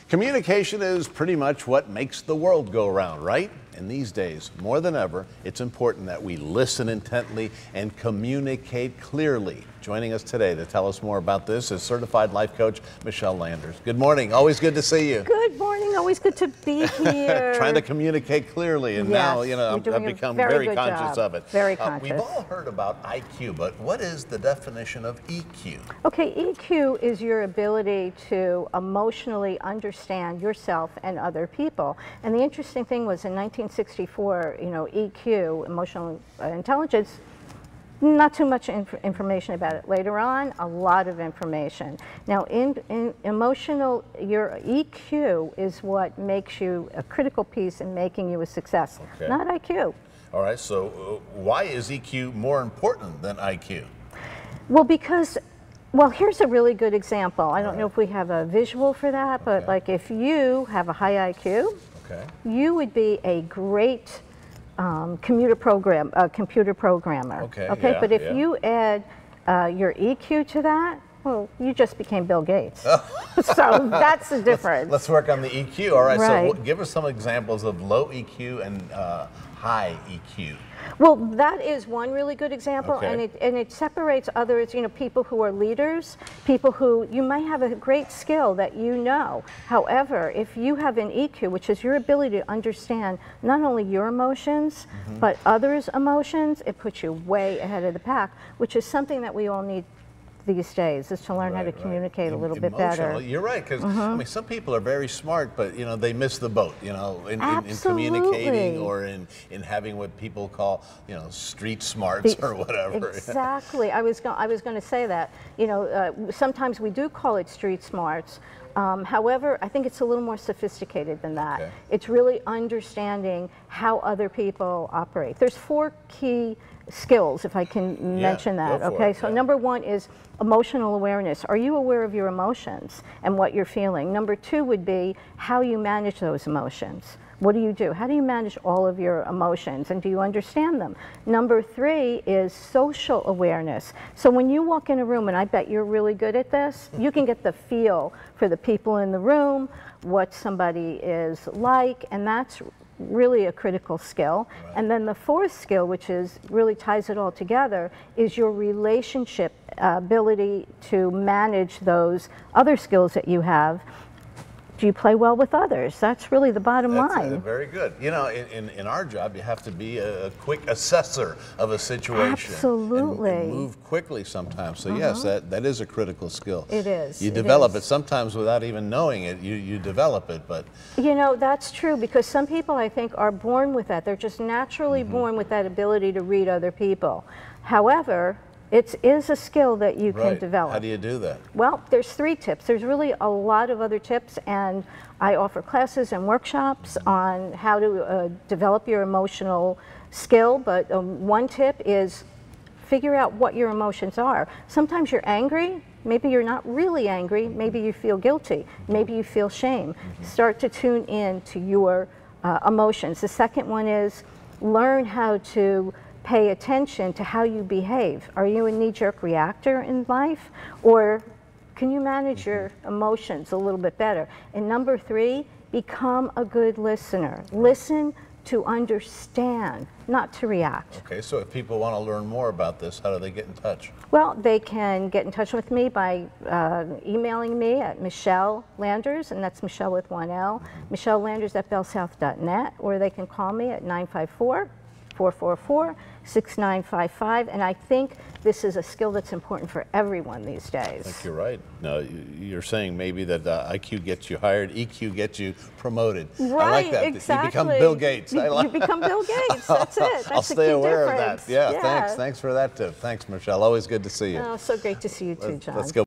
Communication is pretty much what makes the world go round, right? And these days, more than ever, it's important that we listen intently and communicate clearly. Joining us today to tell us more about this is certified life coach Michele Landers. Good morning. Always good to see you. Good morning. Always good to be here. Trying to communicate clearly, and now, I've become very conscious of it. Very conscious. We've all heard about IQ, but what is the definition of EQ? Okay, EQ is your ability to emotionally understand yourself and other people. And the interesting thing was in 1964, EQ, emotional intelligence, not too much information about it. Later on, a lot of information. Now, in emotional, your EQ is what makes you a critical piece in making you a success, not IQ. All right, so why is EQ more important than IQ? Well, here's a really good example. I don't know if we have a visual for that, but like if you have a high IQ, you would be a great computer programmer. But if you add your EQ to that, well, you just became Bill Gates. So that's the difference. Let's work on the EQ. All right, so give us some examples of low EQ and high EQ. Well, that is one really good example, and it separates others, people who are leaders, people who you might have a great skill that you know. However, if you have an EQ, which is your ability to understand not only your emotions, but others' emotions, it puts you way ahead of the pack, which is something that we all need these days, is to learn how to communicate a little bit better. You're right, because I mean, some people are very smart, but they miss the boat, in communicating or in having what people call, street smarts or whatever. Exactly. I was going to say that. Sometimes we do call it street smarts. However, I think it's a little more sophisticated than that. It's really understanding how other people operate. There's 4 key skills, if I can mention that. So number 1 is emotional awareness. Are you aware of your emotions and what you're feeling? Number 2 would be how you manage those emotions. What do you do? How do you manage all of your emotions, and do you understand them? Number 3 is social awareness. So when you walk in a room, and I bet you're really good at this, you can get the feel for the people in the room, what somebody is like, and that's really a critical skill. And then the 4th skill, which really ties it all together, is your relationship ability to manage those other skills that you have. Do you play well with others? That's really the bottom line. Very good. In our job, you have to be a quick assessor of a situation. Absolutely. And move quickly sometimes. So yes, that is a critical skill. It is. You develop it sometimes without even knowing it. You develop it, but that's true, because some people, I think, are born with that. They're just naturally born with that ability to read other people. However, it is a skill that you can develop. How do you do that? Well, there's 3 tips. There's really a lot of other tips, and I offer classes and workshops on how to develop your emotional skill. But one tip is figure out what your emotions are. Sometimes you're angry. Maybe you're not really angry. Maybe you feel guilty. Maybe you feel shame. Start to tune in to your emotions. The second one is learn how to pay attention to how you behave. Are you a knee-jerk reactor in life, or can you manage your emotions a little bit better? And number 3, become a good listener. Listen to understand, not to react. Okay, so if people want to learn more about this, how do they get in touch? Well, they can get in touch with me by emailing me at Michele Landers, and that's Michele with 1 L, michelelanders@bellsouth.net, or they can call me at 954-444-6955, and I think this is a skill that's important for everyone these days. I think you're right. Now, you're saying maybe that IQ gets you hired, EQ gets you promoted. Right, I like that. exactly. You become Bill Gates. You become Bill Gates, that's it. That's I'll stay aware difference. of that. Yeah, thanks for that tip. Thanks, Michele. Always good to see you. Oh, so great to see you too, John. Let's go.